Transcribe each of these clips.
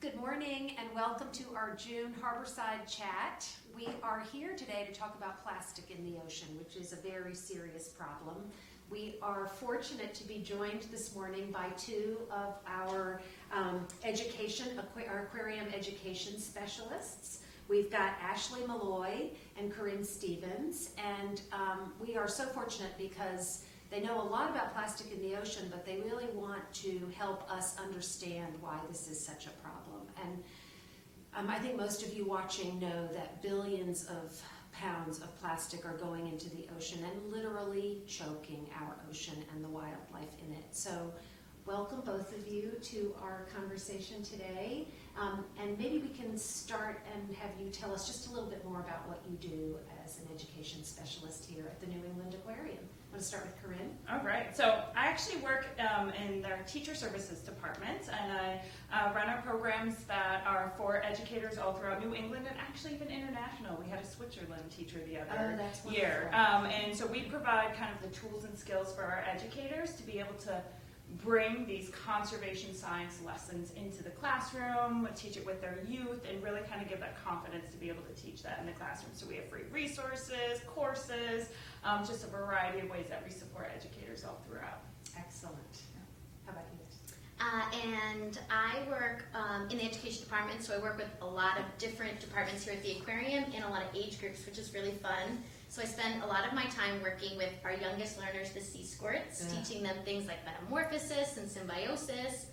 Good morning and welcome to our June Harborside chat. We are here today to talk about plastic in the ocean, which is a very serious problem. We are fortunate to be joined this morning by two of our aquarium education specialists. We've got Ashley Malloy and Corrine Stevens, and we are so fortunate because they know a lot about plastic in the ocean, but they really want to help us understand why this is such a problem. And I think most of you watching know that billions of pounds of plastic are going into the ocean and literally choking our ocean and the wildlife in it. So welcome both of you to our conversation today. And maybe we can start and have you tell us just a little bit more about what you do as an education specialist here at the New England Aquarium. Want to start with Corrine? All right. So I actually work in their teacher services department, and I run our programs that are for educators all throughout New England and actually even international. We had a Switzerland teacher the other year. And so we provide kind of the tools and skills for our educators to be able to bring these conservation science lessons into the classroom, teach it with their youth, and really kind of give that confidence to be able to teach that in the classroom. So we have free resources, courses, just a variety of ways that we support educators all throughout. Excellent. How about you? And I work in the education department, so I work with a lot of different departments here at the aquarium and a lot of age groups, which is really fun. So I spend a lot of my time working with our youngest learners, the sea squirts, teaching them things like metamorphosis and symbiosis.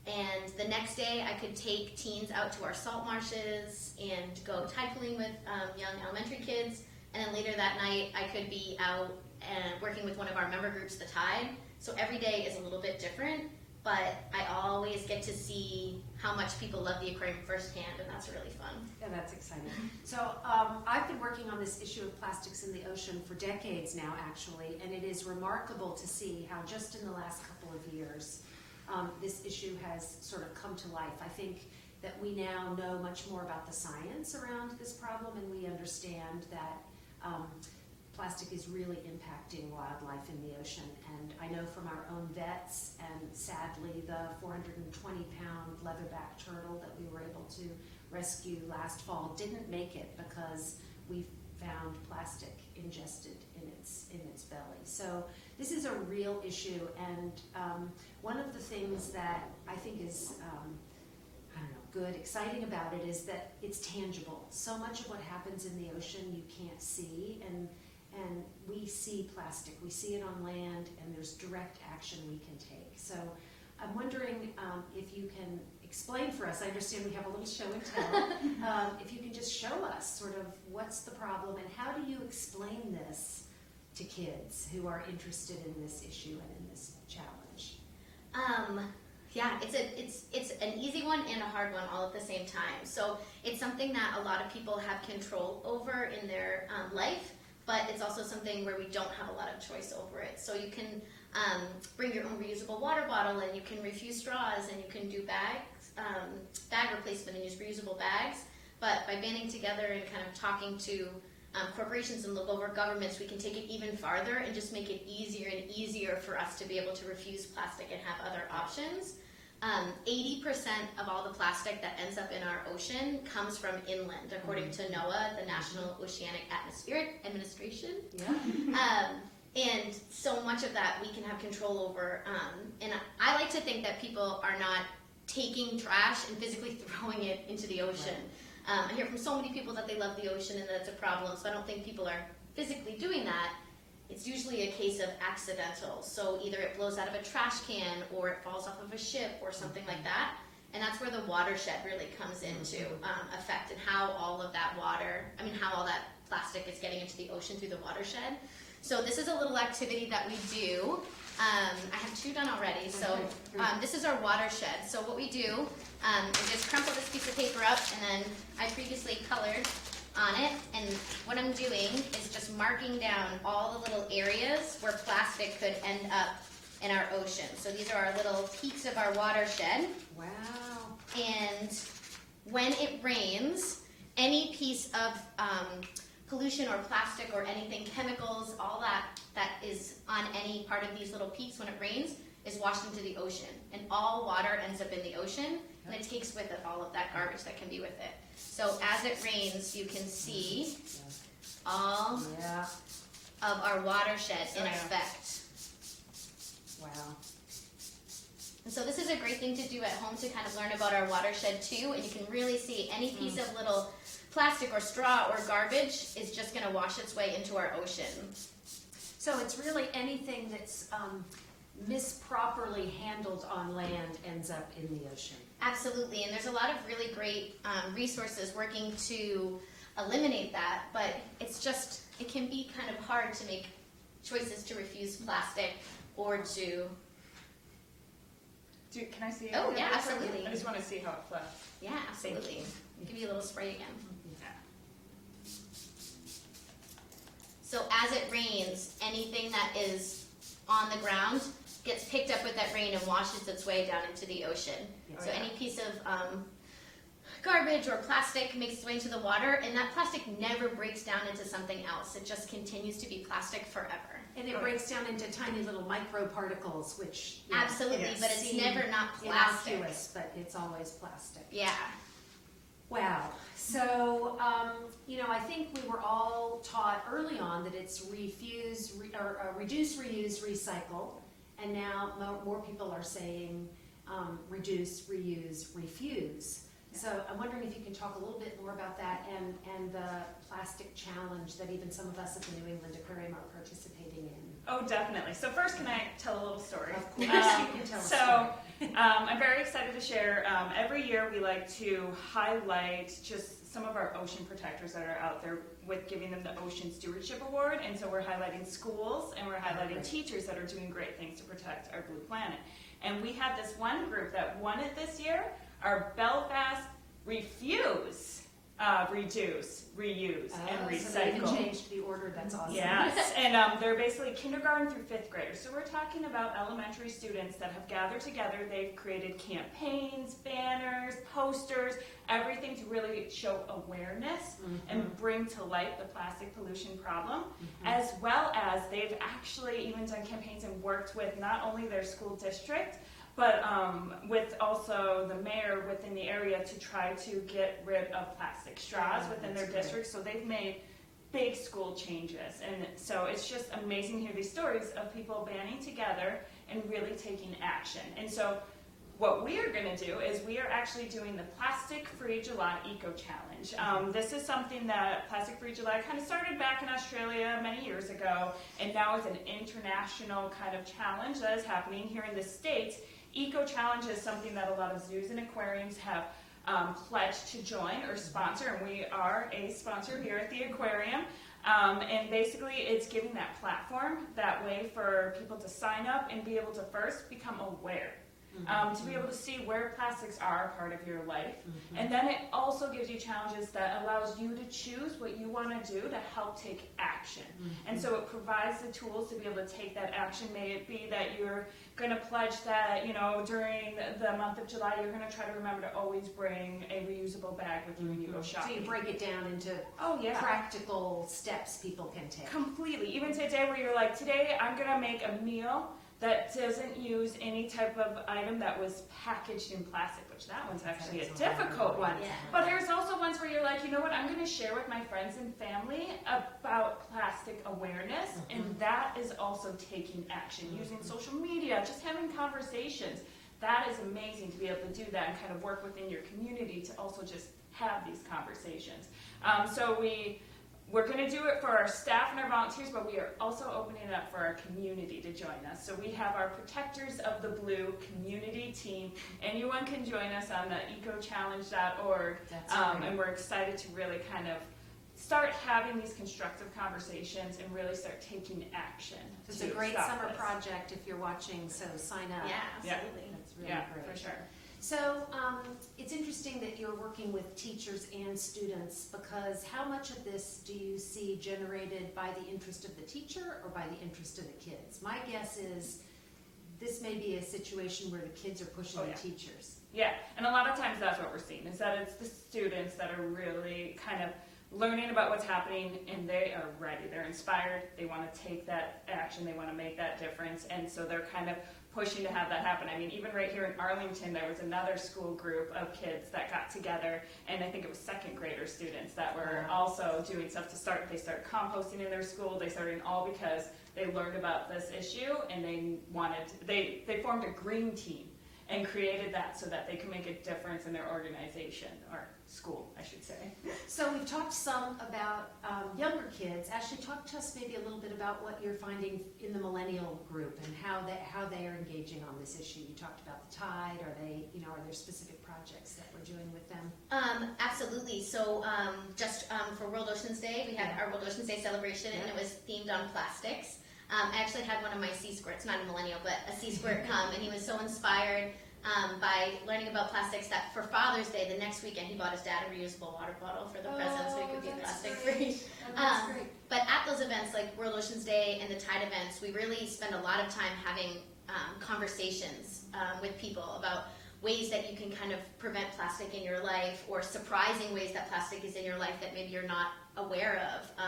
And the next day I could take teens out to our salt marshes and go tide pooling with young elementary kids. And then later that night I could be out and working with one of our member groups, the Tide. So every day is a little bit different, but I always get to see how much people love the aquarium firsthand, and that's really fun. Yeah, that's exciting. So I've been working on this issue of plastics in the ocean for decades now, actually, and it is remarkable to see how just in the last couple of years this issue has sort of come to life. I think that we now know much more about the science around this problem, and we understand that plastic is really impacting wildlife in the ocean. And I know from our own vets, and sadly the 420-pound leatherback turtle that we were able to rescue last fall didn't make it because we found plastic ingested in its belly. So this is a real issue, and one of the things that I think is good, exciting about it is that it's tangible. So much of what happens in the ocean you can't see, and we see plastic, we see it on land, and there's direct action we can take. So I'm wondering if you can explain for us, I understand we have a little show and tell, if you can just show us sort of what's the problem and how do you explain this to kids who are interested in this issue and in this challenge? Yeah, it's an easy one and a hard one all at the same time. So it's something that a lot of people have control over in their life, but it's also something where we don't have a lot of choice over it. So you can bring your own reusable water bottle, and you can refuse straws, and you can do bag replacement and use reusable bags. But by banding together and kind of talking to corporations and local governments, we can take it even farther and just make it easier and easier for us to be able to refuse plastic and have other options. 80% of all the plastic that ends up in our ocean comes from inland, according to NOAA, the National Oceanic Atmospheric Administration. Yeah. And so much of that we can have control over. And I like to think that people are not taking trash and physically throwing it into the ocean. Right. I hear from so many people that they love the ocean and that it's a problem, so I don't think people are physically doing that. It's usually a case of accidental. So either it blows out of a trash can, or it falls off of a ship, or something like that. And that's where the watershed really comes into effect, and how all of that how all that plastic is getting into the ocean through the watershed. So this is a little activity that we do. I have two done already. So this is our watershed. So what we do is just crumple this piece of paper up, and then I previously colored on it, and what I'm doing is just marking down all the little areas where plastic could end up in our ocean. So these are our little peaks of our watershed. Wow. And when it rains, any piece of pollution or plastic or anything, chemicals, all that is on any part of these little peaks when it rains is washed into the ocean. And all water ends up in the ocean. and it takes with it all of that garbage that can be with it. So as it rains, you can see all of our watershed in effect. Wow. And so this is a great thing to do at home to kind of learn about our watershed too, and you can really see any piece of little plastic or straw or garbage is just going to wash its way into our ocean. So it's really anything that's misproperly handled on land ends up in the ocean. Absolutely, and there's a lot of really great resources working to eliminate that, but it's just, it can be kind of hard to make choices to refuse plastic or to... Can I see it? Oh, yeah, absolutely. I just want to see how it flows. Yeah, absolutely. I'll give you a little spray again. Yeah. So as it rains, anything that is on the ground gets picked up with that rain and washes its way down into the ocean. So any piece of garbage or plastic makes its way into the water, and that plastic never breaks down into something else. It just continues to be plastic forever. And it breaks down into tiny little microparticles, which Absolutely, but it's never not plastic. Innocuous, but it's always plastic. Yeah. Wow. So, I think we were all taught early on that it's reduce, reuse, recycle, and now more people are saying reduce, reuse, refuse. So I'm wondering if you can talk a little bit more about that and the plastic challenge that even some of us at the New England Aquarium are participating in. Oh, definitely. So first, can I tell a little story? Of course, you can tell a story. I'm very excited to share. Every year we like to highlight just some of our ocean protectors that are out there with giving them the Ocean Stewardship Award. And so we're highlighting schools and we're highlighting teachers that are doing great things to protect our blue planet. And we have this one group that won it this year, our Belfast Refuse, Reduce, Reuse, and Recycle. So they even changed the order. That's awesome. Yes, and they're basically kindergarten through 5th graders. So we're talking about elementary students that have gathered together. They've created campaigns, banners, posters, everything to really show awareness and bring to light the plastic pollution problem, as well as they've actually even done campaigns and worked with not only their school district, but with also the mayor within the area to try to get rid of plastic straws within their district. So they've made big school changes. And so it's just amazing to hear these stories of people banding together and really taking action. And so what we are going to do is we are actually doing the Plastic Free July Eco Challenge. This is something that Plastic Free July kind of started back in Australia many years ago, and now it's an international kind of challenge that is happening here in the States. Eco Challenge is something that a lot of zoos and aquariums have pledged to join or sponsor, and we are a sponsor here at the aquarium. And basically it's giving that platform, that way for people to sign up and be able to first become aware. To be able to see where plastics are a part of your life. And then it also gives you challenges that allows you to choose what you want to do to help take action. And so it provides the tools to be able to take that action. May it be that you're going to pledge that, during the month of July, you're going to try to remember to always bring a reusable bag with you when you go shopping. So you break it down into practical steps people can take. Completely. Even today where you're like, today I'm going to make a meal that doesn't use any type of item that was packaged in plastic, which that one's actually a difficult one. Yeah. But there's also ones where you're like, you know what, I'm going to share with my friends and family about plastic awareness, and that is also taking action, using social media, just having conversations. That is amazing to be able to do that and kind of work within your community to also just have these conversations. So we're going to do it for our staff and our volunteers, but we are also opening it up for our community to join us. So we have our Protectors of the Blue community team. Anyone can join us on the ecochallenge.org. And we're excited to really kind of start having these constructive conversations and really start taking action. It's a great summer project if you're watching, so sign up. Yeah, absolutely. That's really great. For sure. So it's interesting that you're working with teachers and students, because how much of this do you see generated by the interest of the teacher or by the interest of the kids? My guess is this may be a situation where the kids are pushing the teachers. Yeah, and a lot of times that's what we're seeing, is that it's the students that are really kind of learning about what's happening, and they are ready. They're inspired. They want to take that action. They want to make that difference. And so they're kind of pushing to have that happen. I mean, even right here in Arlington, there was another school group of kids that got together, and I think it was second grader students that were also doing stuff to start. They started composting in their school. They started all because they learned about this issue, and they formed a green team and created that so that they can make a difference in their organization, or school, I should say. So we've talked some about younger kids. Ashley, talk to us maybe a little bit about what you're finding in the millennial group and how they are engaging on this issue. You talked about the Tide. Are there specific projects that we're doing with them? Absolutely. So just for World Oceans Day, we had our World Oceans Day celebration, and it was themed on plastics. I actually had one of my sea squirts, not a millennial, but a sea squirt come, and he was so inspired by learning about plastics that for Father's Day, the next weekend, he bought his dad a reusable water bottle for the present so he could be plastic free. But at those events like World Oceans Day and the Tide events, we really spend a lot of time having conversations with people about ways that you can kind of prevent plastic in your life, or surprising ways that plastic is in your life that maybe you're not aware of.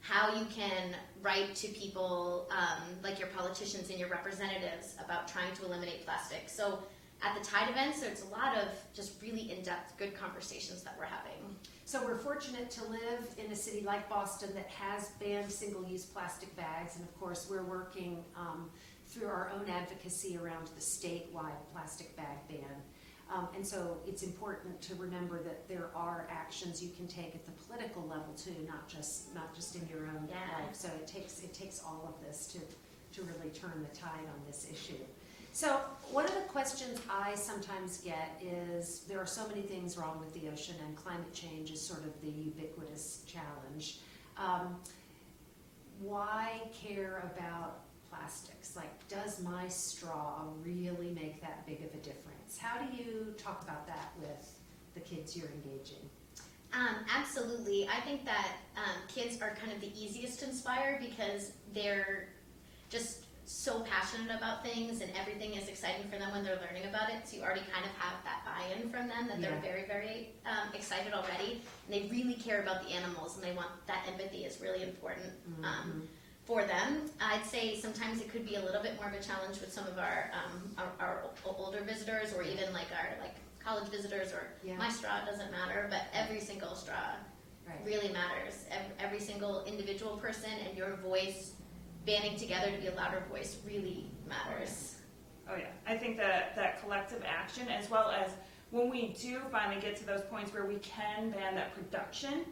How you can write to people like your politicians and your representatives about trying to eliminate plastic. So at the Tide events, there's a lot of just really in-depth, good conversations that we're having. So we're fortunate to live in a city like Boston that has banned single-use plastic bags, and of course we're working through our own advocacy around the statewide plastic bag ban. And so it's important to remember that there are actions you can take at the political level too, not just in your own life. So it takes all of this to really turn the tide on this issue. So one of the questions I sometimes get is, there are so many things wrong with the ocean, and climate change is sort of the ubiquitous challenge. Why care about plastics? Like, does my straw really make that big of a difference? How do you talk about that with the kids you're engaging? Absolutely. I think that kids are kind of the easiest to inspire because they're just so passionate about things, and everything is exciting for them when they're learning about it. So you already kind of have that buy-in from them, that they're very, very excited already. And they really care about the animals, and they want that empathy is really important for them. I'd say sometimes it could be a little bit more of a challenge with some of our older visitors, or even like our college visitors, or my straw doesn't matter, but every single straw really matters. Every single individual person and your voice banding together to be a louder voice really matters. Oh yeah, I think that collective action, as well as when we do finally get to those points where we can ban that production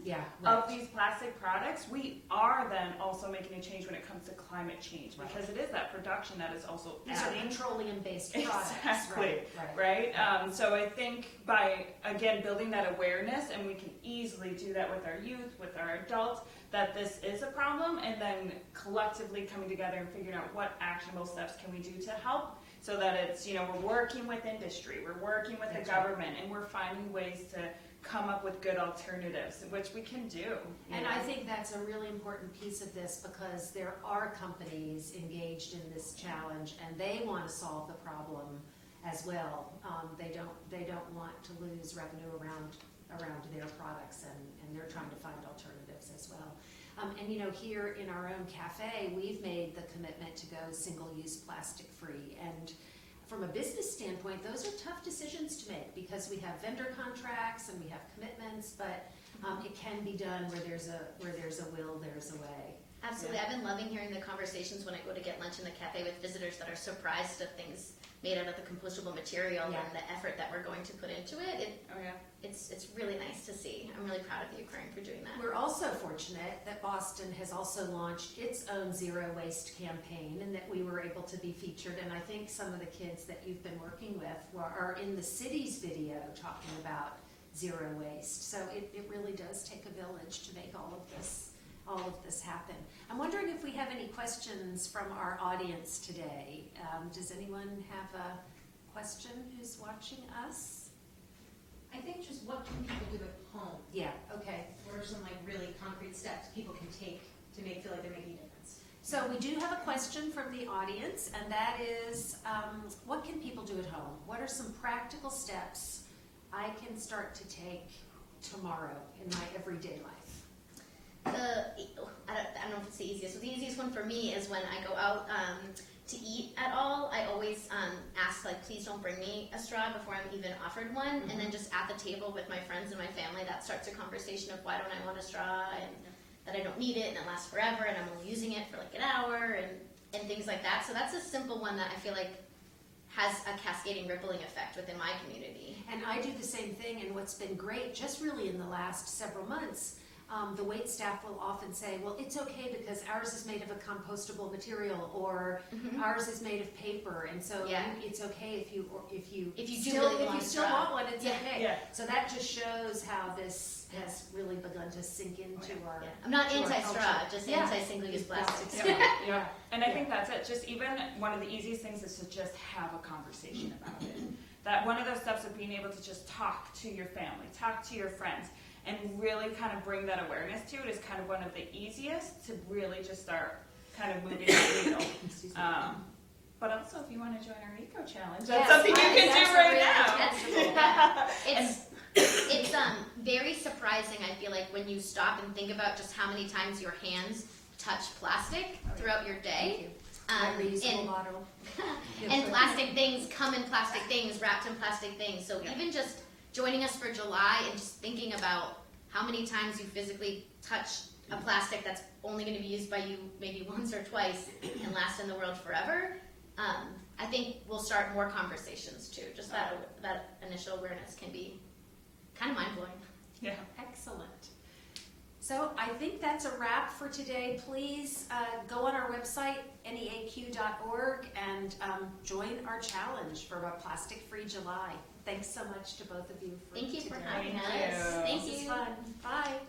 of these plastic products, we are then also making a change when it comes to climate change, because it is that production that is also These are petroleum-based products. Exactly, right? So I think by, again, building that awareness, and we can easily do that with our youth, with our adults, that this is a problem, and then collectively coming together and figuring out what actionable steps can we do to help, so that it's, we're working with industry, we're working with the government, and we're finding ways to come up with good alternatives, which we can do. And I think that's a really important piece of this, because there are companies engaged in this challenge, and they want to solve the problem as well. They don't want to lose revenue around their products, and they're trying to find alternatives as well. And here in our own cafe, we've made the commitment to go single-use plastic-free. And from a business standpoint, those are tough decisions to make, because we have vendor contracts and we have commitments, but it can be done where there's a will, there's a way. Absolutely. I've been loving hearing the conversations when I go to get lunch in the cafe with visitors that are surprised of things made out of the compostable material and the effort that we're going to put into it. It's really nice to see. I'm really proud of you, Corrine, for doing that. We're also fortunate that Boston has also launched its own zero waste campaign, and that we were able to be featured. And I think some of the kids that you've been working with are in the city's video talking about zero waste. So it really does take a village to make all of this happen. I'm wondering if we have any questions from our audience today. Does anyone have a question who's watching us? I think just what can people do at home? Yeah, okay. What are some really concrete steps people can take to feel like they're making a difference? So we do have a question from the audience, and that is, what can people do at home? What are some practical steps I can start to take tomorrow in my everyday life? I don't know if it's the easiest. So the easiest one for me is when I go out to eat at all. I always ask, like, please don't bring me a straw before I'm even offered one. And then just at the table with my friends and my family, that starts a conversation of why don't I want a straw, and that I don't need it, and it lasts forever, and I'm only using it for like an hour, and things like that. So that's a simple one that I feel like has a cascading rippling effect within my community. And I do the same thing, and what's been great, just really in the last several months, the wait staff will often say, well, it's okay because ours is made of a compostable material, or ours is made of paper, and so it's okay if you still want one, it's okay. Yeah. So that just shows how this has really begun to sink into our. Yeah. I'm not to our anti-straw, culture. just anti-single-use plastics. Yeah. And I think that's it. Just even one of the easiest things is to just have a conversation about it. That one of those steps of being able to just talk to your family, talk to your friends, and really kind of bring that awareness to it is kind of one of the easiest to really just start kind of moving the needle. But also, if you want to join our eco challenge, that's something you can do right now. It's very surprising, I feel like, when you stop and think about just how many times your hands touch plastic throughout your day. Reusable bottle. And plastic things come in plastic things, wrapped in plastic things. So even just joining us for July and just thinking about how many times you physically touch a plastic that's only going to be used by you maybe once or twice and last in the world forever, I think we'll start more conversations too. Just that initial awareness can be kind of mind-blowing. Yeah. Excellent. So I think that's a wrap for today. Please go on our website, neaq.org, and join our challenge for a plastic-free July. Thanks so much to both of you for Thank you today. for having us. Thank you. Thank This is you. fun. Bye.